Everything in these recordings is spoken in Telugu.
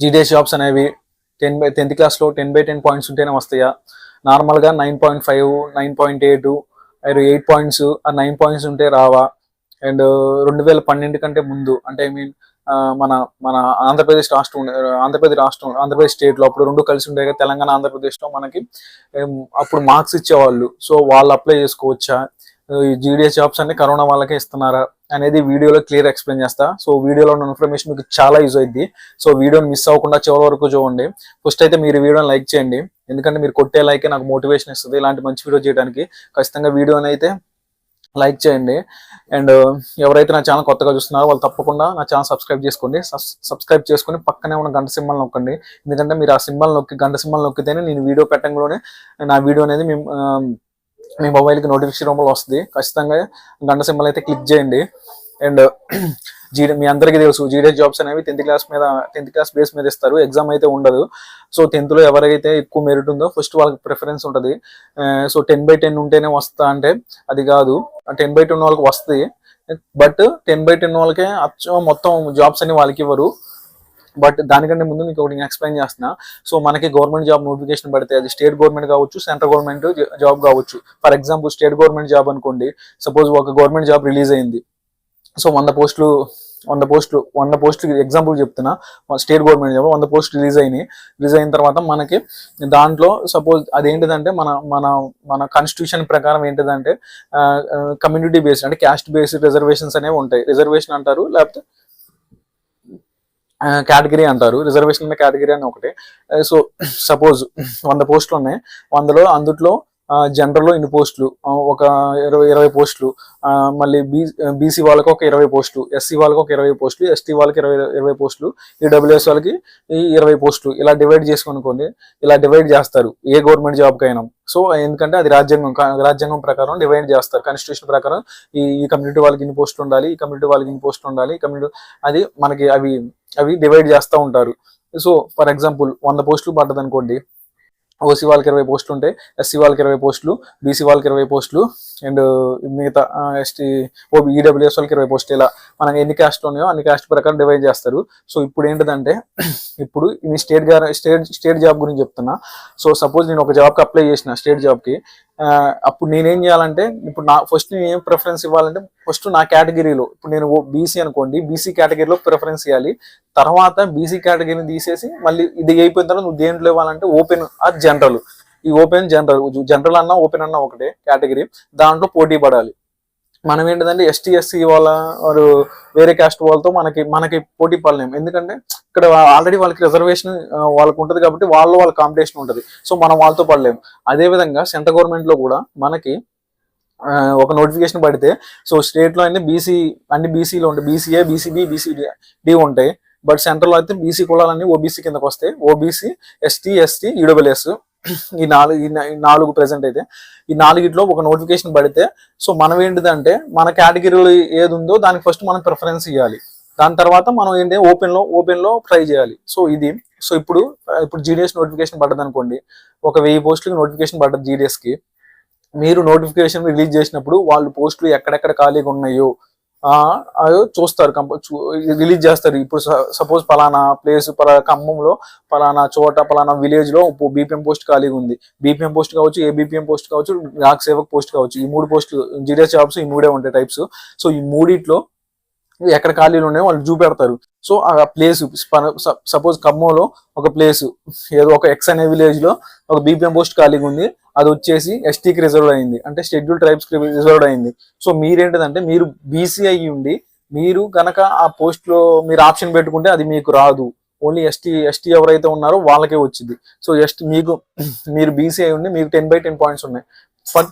జీడిఎస్ జాబ్స్ అనేవి 10th క్లాస్లో 10/10 పాయింట్స్ ఉంటేనే వస్తాయా? నార్మల్గా 9.5, 9.8, 8 పాయింట్స్, ఆ 9 పాయింట్స్ ఉంటే రావా? అండ్ 2012 కంటే ముందు అంటే ఐ మీన్ మన మన ఆంధ్రప్రదేశ్ రాష్ట్రం ఆంధ్రప్రదేశ్ స్టేట్ లో అప్పుడు రెండు కలిసి ఉండే కదా, తెలంగాణ ఆంధ్రప్రదేశ్ లో మనకి అప్పుడు మార్క్స్ ఇచ్చేవాళ్ళు. సో వాళ్ళు అప్లై చేసుకోవచ్చా? ఈ జీడిఎస్ జాబ్స్ అన్ని కరోనా వాళ్ళకే ఇస్తున్నారా అనేది వీడియోలో క్లియర్ ఎక్స్ప్లెయిన్ చేస్తా. సో వీడియోలో ఉన్న ఇన్ఫర్మేషన్ మీకు చాలా యూజ్ అయింది. సో వీడియోని మిస్ అవ్వకుండా చివరి వరకు చూడండి. ఫస్ట్ అయితే మీరు వీడియోని లైక్ చేయండి, ఎందుకంటే మీరు కొట్టే లైకే నాకు మోటివేషన్ ఇస్తుంది ఇలాంటి మంచి వీడియో చేయడానికి. ఖచ్చితంగా వీడియోని అయితే లైక్ చేయండి. అండ్ ఎవరైతే నా ఛానల్ కొత్తగా చూస్తున్నారో వాళ్ళు తప్పకుండా నా ఛానల్ సబ్స్క్రైబ్ చేసుకోండి. సబ్స్క్రైబ్ చేసుకుని పక్కనే ఉన్న గంట సింబల్ నొక్కండి, ఎందుకంటే మీరు ఆ సింబల్ నొక్కి గంట సింబల్ నొక్కితేనే నేను వీడియో పెట్టంలోనే నా వీడియో అనేది మీ మొబైల్కి నోటిఫికేషన్ రూపంలో వస్తుంది. ఖచ్చితంగా గంట సింబల్ అయితే క్లిక్ చేయండి. అండ్ మీ అందరికీ తెలుసు జీడిఎస్ జాబ్స్ అనేవి 10th క్లాస్ బేస్ మీద ఇస్తారు, ఎగ్జామ్ అయితే ఉండదు. సో 10th లో ఎవరైతే ఎక్కువ మెరిట్ ఉందో ఫస్ట్ వాళ్ళకి ప్రిఫరెన్స్ ఉంటుంది. సో 10/10 ఉంటేనే వస్తా అంటే అది కాదు, 10/10 వాళ్ళకి వస్తుంది. బట్ 10/10 వాళ్ళకే మొత్తం జాబ్స్ అన్ని వాళ్ళకి ఇవ్వరు. బట్ దానికంటే ముందు మీకు ఒకటి ఎక్స్ప్లెయిన్ చేస్తున్నా. సో మనకి గవర్నమెంట్ జాబ్ నోటిఫికేషన్ పడితే అది స్టేట్ గవర్నమెంట్ కావచ్చు, సెంట్రల్ గవర్నమెంట్ జాబ్ కావచ్చు. For example state government job అనుకోండి. సపోజ్ ఒక గవర్నమెంట్ జాబ్ రిలీజ్ అయింది. సో 100 పోస్టులు ఎగ్జాంపుల్ చెప్తున్నా. స్టేట్ గవర్నమెంట్ జాబ్ 100 పోస్టులు రిలీజ్ అయిన తర్వాత మనకి దాంట్లో సపోజ్ అదేంటిదంటే మన మన మన కాన్స్టిట్యూషన్ ప్రకారం ఏంటిదంటే కమ్యూనిటీ బేస్డ్ అంటే క్యాస్ట్ బేస్డ్ రిజర్వేషన్స్ అనేవి ఉంటాయి. రిజర్వేషన్ అంటారు, లేకపోతే కేటగిరీ అంటారు. రిజర్వేషన్ కేటగిరీ అని ఒకటి. సో సపోజ్ 100 పోస్టులు ఉన్నాయి. అందుట్లో జనరల్లో ఇన్ని పోస్టులు, ఒక 20 పోస్టులు, మళ్ళీ బీసీ వాళ్ళకి ఒక 20 పోస్టులు, ఎస్సీ వాళ్ళకి ఒక 20 పోస్టులు, ఎస్టీ వాళ్ళకి 20 పోస్టులు, ఈడబ్ల్యూఎస్ వాళ్ళకి 20 పోస్టులు. ఇలా డివైడ్ చేసుకోనుకోండి, ఇలా డివైడ్ చేస్తారు ఏ గవర్నమెంట్ జాబ్ కైనా. సో ఎందుకంటే అది రాజ్యాంగం ప్రకారం డివైడ్ చేస్తారు. కాన్స్టిట్యూషన్ ప్రకారం ఈ కమ్యూనిటీ వాళ్ళకి ఇన్ని పోస్టులు ఉండాలి, ఈ కమ్యూనిటీ వాళ్ళకి ఇన్ని పోస్టులు ఉండాలి, అది మనకి అవి డివైడ్ చేస్తూ ఉంటారు. సో ఫర్ ఎగ్జాంపుల్ 100 పోస్టులు పడ్డది అనుకోండి, ఓసీ వాళ్ళకి 20 పోస్టులు ఉంటాయి, ఎస్సీ వాళ్ళకి 20 పోస్టులు, బీసీ వాళ్ళకి 20 పోస్టులు, అండ్ మిగతా ఎస్టీ ఈడబ్ల్యూఎస్ వాళ్ళకి 20 పోస్టులు. ఇలా మనకి ఎన్ని క్యాస్ట్లు ఉన్నాయో అన్ని క్యాస్ట్ ప్రకారం డివైడ్ చేస్తారు. సో ఇప్పుడు ఏంటిదంటే ఇప్పుడు ఇది స్టేట్ జాబ్ గురించి చెప్తున్నా. సో సపోజ్ నేను ఒక జాబ్కి అప్లై చేసిన స్టేట్ జాబ్కి, అప్పుడు నేనేం చేయాలంటే ఇప్పుడు ఫస్ట్ నేను ఏం ప్రిఫరెన్స్ ఇవ్వాలంటే ఫస్ట్ నా కేటగిరీలో, ఇప్పుడు నేను బీసీ అనుకోండి, బీసీ కేటగిరీలో ప్రిఫరెన్స్ ఇవ్వాలి. తర్వాత బీసీ కేటగిరీని తీసేసి మళ్ళీ ఇది అయిపోయిన తర్వాత నువ్వు దేంట్లో ఇవ్వాలంటే ఓపెన్ ఆర్ జనరల్. ఈ జనరల్ అన్నా ఓపెన్ అన్నా ఒకటే కేటగిరీ, దాంట్లో పోటీ పడాలి. మనం ఏంటిదంటే ఎస్టీ ఎస్సీ వారు వేరే క్యాస్ట్ వాళ్ళతో మనకి పోటీ పడలేము, ఎందుకంటే ఇక్కడ ఆల్రెడీ వాళ్ళకి రిజర్వేషన్ వాళ్ళకి ఉంటుంది కాబట్టి వాళ్ళ కాంపిటీషన్ ఉంటుంది. సో మనం వాళ్ళతో పడలేము. అదేవిధంగా సెంట్రల్ గవర్నమెంట్ లో కూడా మనకి ఒక నోటిఫికేషన్ పడితే, సో స్టేట్ లో అన్ని బీసీలో ఉంటాయి, బీసీఏ, బీసీబీ, బీసీడి ఉంటాయి. బట్ సెంట్రల్ లో అయితే బీసీ కులాలన్నీ ఓబీసీ కిందకు వస్తాయి. ఓబీసీ, ఎస్టీ, ఎస్టీ, ఈడబ్ల్యూఎస్, ఈ నాలుగు ప్రెసెంట్ అయితే ఈ నాలుగిట్లో ఒక నోటిఫికేషన్ పడితే, సో మనం ఏంటిదంటే మన కేటగిరీలో ఏది ఉందో దానికి ఫస్ట్ మనం ప్రిఫరెన్స్ ఇవ్వాలి. దాని తర్వాత మనం ఏంటి ఓపెన్ లో ట్రై చేయాలి. సో ఇప్పుడు జీడిఎస్ నోటిఫికేషన్ పడ్డది అనుకోండి, ఒక 1000 పోస్టులకి నోటిఫికేషన్ పడ్డది జీడిఎస్ కి. మీరు నోటిఫికేషన్ రిలీజ్ చేసినప్పుడు వాళ్ళు పోస్టులు ఎక్కడెక్కడ ఖాళీగా ఉన్నాయో చూస్తారు, రిలీజ్ చేస్తారు. ఇప్పుడు సపోజ్ పలానా ప్లేస్, ఖమ్మంలో పలానా చోట, పలానా విలేజ్ లో బీపీఎం పోస్ట్ ఖాళీగా ఉంది. బీపీఎం పోస్ట్ కావచ్చు, ఏబీపీఎం పోస్ట్ కావచ్చు, గ్రాహక సేవక్ పోస్ట్ కావచ్చు. ఈ 3 పోస్టులు జీడిఎస్ జాబ్స్, ఈ 3 ఉంటాయి టైప్స్. సో ఈ 3 ఎక్కడ ఖాళీలు ఉన్నాయో వాళ్ళు చూపెడతారు. సో ఆ ప్లేస్ సపోజ్ ఖమ్మంలో ఒక ప్లేస్ ఏదో ఒక ఎక్స్ అనే విలేజ్ లో ఒక బీపీఎం పోస్ట్ ఖాళీగా ఉంది, అది వచ్చేసి ఎస్టీకి రిజర్వ్ అయింది, అంటే షెడ్యూల్ ట్రైబ్స్ కి రిజర్వ్ అయింది. సో మీరేంటిదంటే మీరు బీసీ అయ్యి ఉండి మీరు కనుక ఆ పోస్ట్ లో మీరు ఆప్షన్ పెట్టుకుంటే అది మీకు రాదు, ఓన్లీ ఎస్టీ ఎవరైతే ఉన్నారో వాళ్ళకే వచ్చింది. సో మీరు బీసీ అయి ఉండి మీకు 10/10 పాయింట్స్ ఉన్నాయి. బట్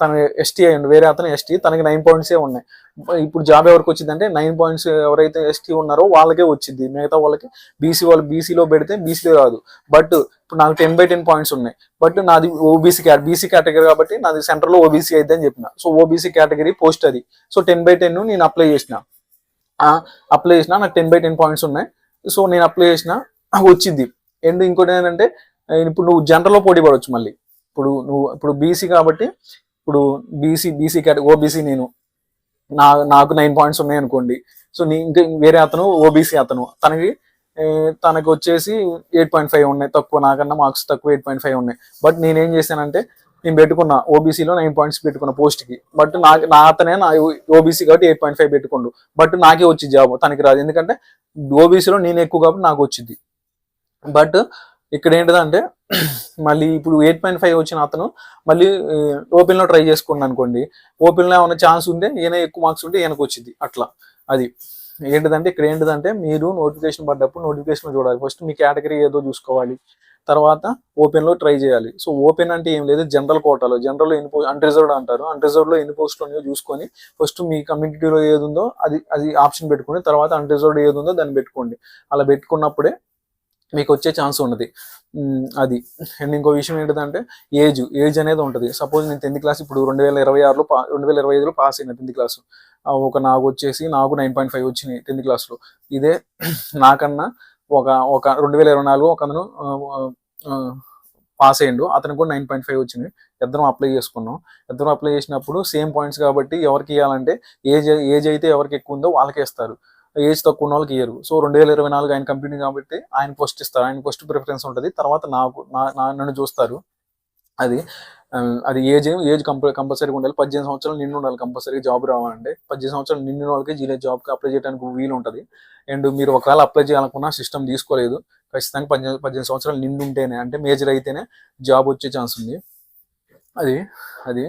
తన ఎస్టీ అయ్యండి, వేరే అతను ఎస్టీ, తనకి 9 పాయింట్సే ఉన్నాయి. ఇప్పుడు జాబ్ ఎవరికి వచ్చిందంటే 9 పాయింట్స్ ఎవరైతే ఎస్టీ ఉన్నారో వాళ్ళకే వచ్చింది, మిగతా వాళ్ళకి బీసీలో పెడితే బీసీలో రాదు. బట్ ఇప్పుడు నాకు 10/10 పాయింట్స్ ఉన్నాయి, బట్ నాది బీసీ కేటగిరీ కాబట్టి నాది సెంటర్ లో ఓబీసీ అయితే అని చెప్పిన. సో ఓబీసీ కేటగిరీ పోస్ట్ అది. సో 10/10 నేను అప్లై చేసిన నాకు 10/10 పాయింట్స్ ఉన్నాయి. సో నేను అప్లై చేసిన వచ్చింది. అండ్ ఇంకోటి ఏంటంటే ఇప్పుడు నువ్వు జనరల్లో పోటీ పడవచ్చు. మళ్ళీ ఇప్పుడు బీసీ కాబట్టి, ఇప్పుడు బీసీ కేటగిరీ ఓబీసీ, నాకు 9 పాయింట్స్ ఉన్నాయి అనుకోండి. సో ఇంకా వేరే అతను ఓబీసీ, తనకి తనకు వచ్చేసి 8.5 ఉన్నాయి, తక్కువ నాకన్నా మార్క్స్ తక్కువ 8.5 ఉన్నాయి. బట్ నేనేం చేశానంటే నేను పెట్టుకున్నా ఓబీసీలో 9 పాయింట్స్ పెట్టుకున్న పోస్ట్కి. బట్ నా అతనే నా ఓబీసీ కాబట్టి 8.5 పెట్టుకుండు. బట్ నాకే వచ్చింది జాబ్, తనకి రాదు. ఎందుకంటే ఓబీసీలో నేను ఎక్కువ కాబట్టి నాకు వచ్చింది. బట్ ఇక్కడ ఏంటిదంటే మళ్ళీ ఇప్పుడు 8.5 వచ్చిన అతను మళ్ళీ ఓపెన్లో ట్రై చేసుకున్నాను అనుకోండి, ఓపెన్లో ఏమైనా ఛాన్స్ ఉంటే ఈయన ఎక్కువ మార్క్స్ ఉంటే ఈయనకు వచ్చింది. అట్లా అది ఏంటిదంటే ఇక్కడ ఏంటిదంటే మీరు నోటిఫికేషన్ పడ్డప్పుడు నోటిఫికేషన్ చూడాలి. ఫస్ట్ మీ కేటగిరీ ఏదో చూసుకోవాలి, తర్వాత ఓపెన్లో ట్రై చేయాలి. సో ఓపెన్ అంటే ఏం లేదు, జనరల్ కోటాలో, జనరల్ ఎన్ని పోస్ట్ అన్రిజర్వ్డ్ అంటారు, అన్రిజర్వ్డ్లో ఎన్ని పోస్టులు ఉన్నాయో చూసుకొని ఫస్ట్ మీ కమ్యూనిటీలో ఏది ఉందో అది ఆప్షన్ పెట్టుకోండి, తర్వాత అన్రిజర్వ్డ్ ఏది ఉందో దాన్ని పెట్టుకోండి. అలా పెట్టుకున్నప్పుడే మీకు వచ్చే ఛాన్స్ ఉన్నది. అది. అండ్ ఇంకో విషయం ఏంటిదంటే ఏజ్ అనేది ఉంటుంది. సపోజ్ నేను 10th క్లాస్ ఇప్పుడు 2026లో 2025లో పాస్ అయినా 10th క్లాస్. నాకు వచ్చేసి 9.5 వచ్చినాయి 10th క్లాస్లో. ఇదే నాకన్నా ఒక 2024 ఒక అతను పాస్ అయ్యిండు, అతనికి కూడా 9.5 వచ్చినాయి. ఇద్దరం అప్లై చేసుకున్నాం. ఇద్దరం అప్లై చేసినప్పుడు సేమ్ పాయింట్స్ కాబట్టి ఎవరికి ఇవ్వాలంటే ఏజ్ అయితే ఎవరికి ఎక్కువ ఉందో వాళ్ళకే ఇస్తారు, ఏజ్ తక్కువ ఉన్న వాళ్ళకి ఇయ్యరు. సో 2024 ఆయన కంపెనీ కాబట్టి ఆయన ఫస్ట్ ఇస్తారు, ఆయన ఫస్ట్ ప్రిఫరెన్స్ ఉంటుంది. తర్వాత నన్ను చూస్తారు. అది ఏజ్ కంపల్సరీగా ఉండాలి. 18 సంవత్సరాలు నిండి ఉండాలి కంపల్సరీగా జాబ్ రావాలంటే. 18 సంవత్సరాలు నిండిన వాళ్ళకి జీలే జాబ్కి అప్లై చేయడానికి వీలు ఉంటుంది. అండ్ మీరు ఒకవేళ అప్లై చేయాలనుకున్నా సిస్టమ్ తీసుకోలేదు, ఖచ్చితంగా 18 సంవత్సరాలు నిండి ఉంటేనే, అంటే మేజర్ అయితేనే జాబ్ వచ్చే ఛాన్స్ ఉంది. అది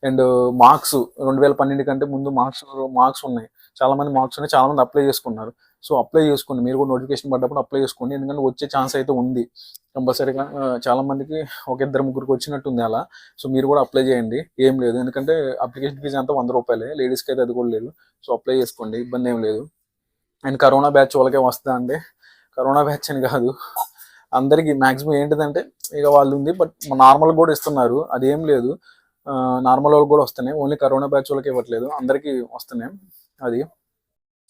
అండ్ మార్క్స్ 2012 కంటే ముందు మార్క్స్ ఉన్నాయి, చాలా మంది మార్క్స్ ఉన్నాయి, చాలా మంది అప్లై చేసుకున్నారు. సో అప్లై చేసుకోండి, మీరు కూడా నోటిఫికేషన్ పడ్డప్పుడు అప్లై చేసుకోండి, ఎందుకంటే వచ్చే ఛాన్స్ అయితే ఉంది కంపల్సరీగా. చాలా మందికి ఒక 2-3 వచ్చినట్టుంది అలా. సో మీరు కూడా అప్లై చేయండి, ఏం లేదు. ఎందుకంటే అప్లికేషన్ ఫీజు అంతా 100 రూపాయలే, లేడీస్కి అయితే అది కూడా లేదు. సో అప్లై చేసుకోండి, ఇబ్బంది ఏం లేదు. అండ్ కరోనా బ్యాచ్ వాళ్ళకే వస్తుందా అంటే కరోనా బ్యాచ్ అని కాదు, అందరికీ మ్యాక్సిమం ఏంటిదంటే ఇక వాళ్ళు ఉంది. బట్ నార్మల్ కూడా ఇస్తున్నారు, అదేం లేదు. నార్మల్ వాళ్ళకి కూడా వస్తున్నాయి, ఓన్లీ కరోనా బ్యాచ్ వాళ్ళకి ఇవ్వట్లేదు, అందరికీ వస్తున్నాయి. అది.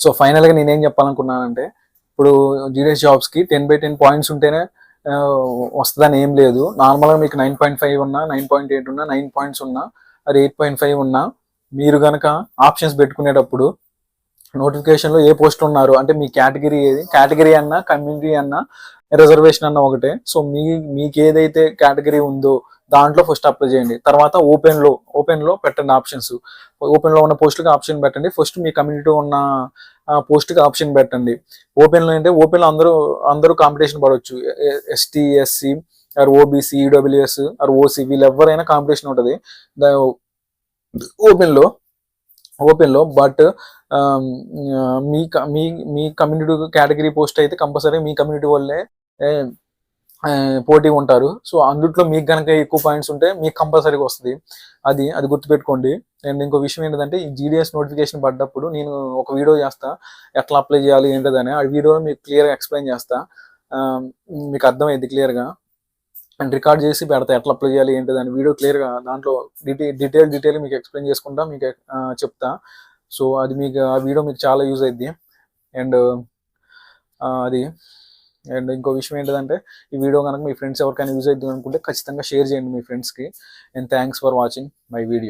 సో ఫైనల్గా నేనేం చెప్పాలనుకున్నానంటే ఇప్పుడు జీడిఎస్ జాబ్స్కి 10/10 పాయింట్స్ ఉంటేనే వస్తుందని ఏం లేదు. నార్మల్గా మీకు 9.5 ఉన్నా, 9.8 ఉన్నా, 9 పాయింట్స్ ఉన్నా, అది 8.5 ఉన్నా, మీరు కనుక ఆప్షన్స్ పెట్టుకునేటప్పుడు నోటిఫికేషన్లో ఏ పోస్ట్ ఉన్నారు అంటే మీ కేటగిరీ ఏది, కేటగిరీ అన్నా కమ్యూనిటీ అన్నా రిజర్వేషన్ అన్న ఒకటే. సో మీకు ఏదైతే కేటగిరీ ఉందో దాంట్లో ఫస్ట్ అప్లై చేయండి. తర్వాత ఓపెన్లో పెట్టండి ఆప్షన్స్. ఓపెన్లో ఉన్న పోస్టులకి ఆప్షన్ పెట్టండి. ఫస్ట్ మీ కమ్యూనిటీ ఉన్న పోస్ట్కి ఆప్షన్ పెట్టండి. ఓపెన్లో అంటే ఓపెన్లో అందరూ కాంపిటీషన్ పడవచ్చు. ST, SC, or OBC, EWS, or OC, వీళ్ళు ఎవరైనా కాంపిటీషన్ ఉంటుంది ఓపెన్లో. బట్ మీ కమ్యూనిటీ కేటగిరీ పోస్ట్ అయితే కంపల్సరీ మీ కమ్యూనిటీ వాళ్ళే పోటీ ఉంటారు. సో అందుట్లో మీకు కనుక ఎక్కువ పాయింట్స్ ఉంటే మీకు కంపల్సరీగా వస్తుంది. అది గుర్తుపెట్టుకోండి. అండ్ ఇంకో విషయం ఏంటంటే ఈ జీడిఎస్ నోటిఫికేషన్ పడ్డప్పుడు నేను ఒక వీడియో చేస్తా, ఎట్లా అప్లై చేయాలి ఏంటదని. ఆ వీడియోలో మీకు క్లియర్గా ఎక్స్ప్లెయిన్ చేస్తా, మీకు అర్థమైంది క్లియర్గా. అండ్ రికార్డ్ చేసి పెడతా ఎట్లా అప్లై చేయాలి ఏంటదని వీడియో క్లియర్గా, దాంట్లో డీటెయిల్ మీకు ఎక్స్ప్లెయిన్ చేసుకుంటా, మీకు చెప్తా. సో అది మీకు ఆ వీడియో మీకు చాలా యూజ్ అయింది. అండ్ అది అండ్ ఇంకో విషయం ఏంటంటే ఈ వీడియో కనుక మీ ఫ్రెండ్స్ ఎవరికైనా యూజ్ అవుతుంది అనుకుంటే ఖచ్చితంగా షేర్ చేయండి మీ ఫ్రెండ్స్కి. And thanks for watching my video.